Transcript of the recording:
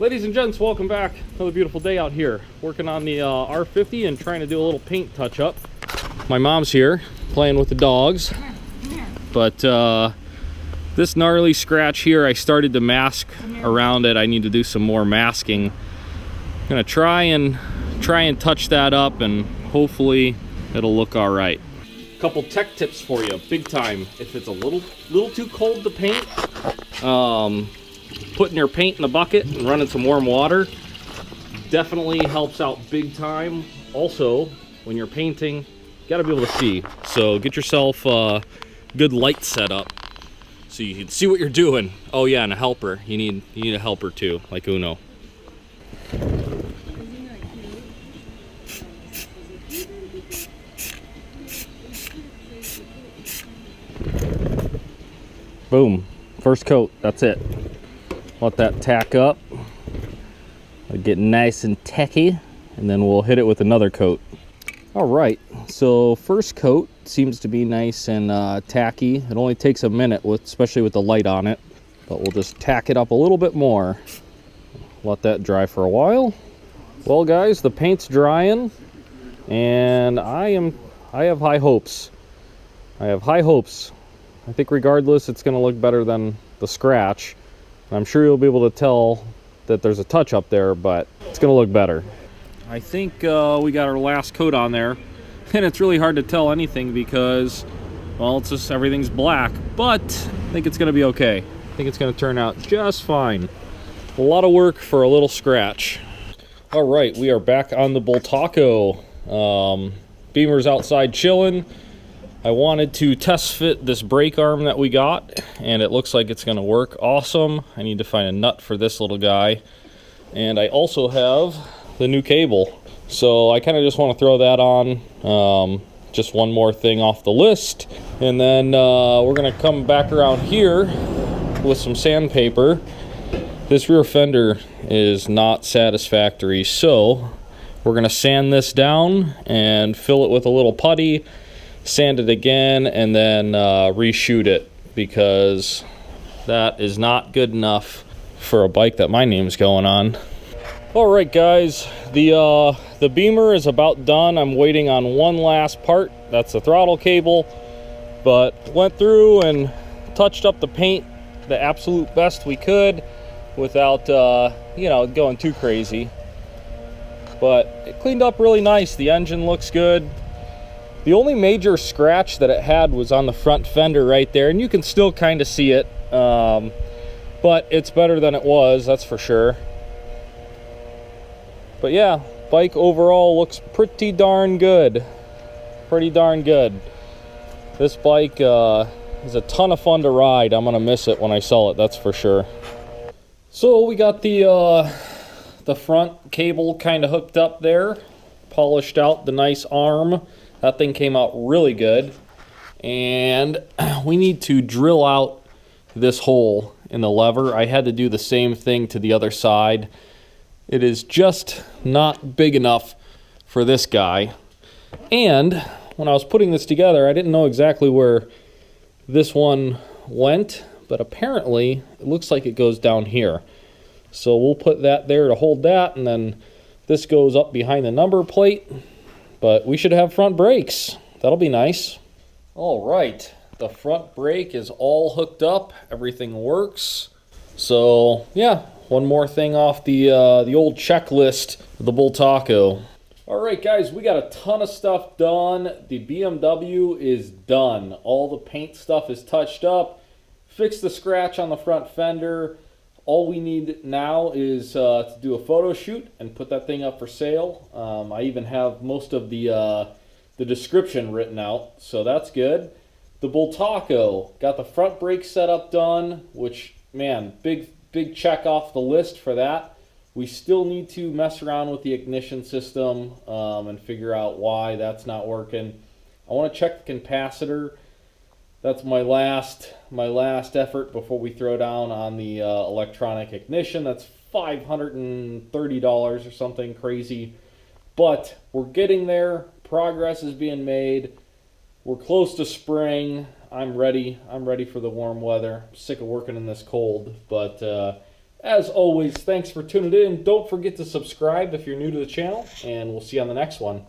Ladies and gents, welcome back. Another beautiful day out here. Working on the R50 and trying to do a little paint touch up. My mom's here playing with the dogs. But this gnarly scratch here, I started to mask around it. I need to do some more masking. I'm gonna try and touch that up and hopefully it'll look all right. Couple tech tips for you, big time. If it's a little too cold to paint, putting your paint in the bucket and running some warm water definitely helps out big time. Also, when you're painting, you gotta be able to see. So get yourself a good light setup so you can see what you're doing. Oh yeah, and a helper. You need a helper too, like Uno. Boom, first coat, that's it. Let that tack up, get nice and tacky, and then we'll hit it with another coat. All right, so first coat seems to be nice and tacky. It only takes a minute, especially with the light on it, but we'll just tack it up a little bit more. Let that dry for a while. Well guys, the paint's drying, and I have high hopes. I have high hopes. I think regardless, it's gonna look better than the scratch. I'm sure you'll be able to tell that there's a touch up there, but it's gonna look better. I think we got our last coat on there, and it's really hard to tell anything because, well, it's just everything's black, but I think it's gonna be okay. I think it's gonna turn out just fine. A lot of work for a little scratch. All right, we are back on the Bultco. Beamer's outside chilling. I wanted to test fit this brake arm that we got, and it looks like it's gonna work awesome. I need to find a nut for this little guy. And I also have the new cable. So I kind of just want to throw that on. Just one more thing off the list. And then we're gonna come back around here with some sandpaper. This rear fender is not satisfactory, so we're gonna sand this down and fill it with a little putty, sand it again, and then reshoot it, because that is not good enough for a bike that my name's going on. All right guys, the Beamer is about done. I'm waiting on one last part. That's the throttle cable, but went through and touched up the paint the absolute best we could without you know, going too crazy, but it cleaned up really nice. The engine looks good. The only major scratch that it had was on the front fender right there, and you can still kind of see it, but it's better than it was, that's for sure. But yeah, bike overall looks pretty darn good. Pretty darn good. This bike is a ton of fun to ride. I'm gonna miss it when I sell it, that's for sure. So we got the front cable kind of hooked up there, polished out the nice arm. That thing came out really good, and we need to drill out this hole in the lever. I had to do the same thing to the other side. It is just not big enough for this guy. And when I was putting this together, I didn't know exactly where this one went, but apparently it looks like it goes down here. So we'll put that there to hold that, and then this goes up behind the number plate. But we should have front brakes. That'll be nice. All right, the front brake is all hooked up. Everything works. So yeah, one more thing off the old checklist of the Bultco. All right, guys, we got a ton of stuff done. The BMW is done. All the paint stuff is touched up. Fixed the scratch on the front fender. All we need now is to do a photo shoot and put that thing up for sale. I even have most of the description written out, so that's good. The Bultco, got the front brake setup done, which, man, big check off the list for that. We still need to mess around with the ignition system and figure out why that's not working. I want to check the capacitor. That's my last effort before we throw down on the electronic ignition. That's $530 or something crazy. But we're getting there. Progress is being made. We're close to spring. I'm ready. I'm ready for the warm weather. I'm sick of working in this cold. But As always, thanks for tuning in. Don't forget to subscribe if you're new to the channel, and we'll see you on the next one.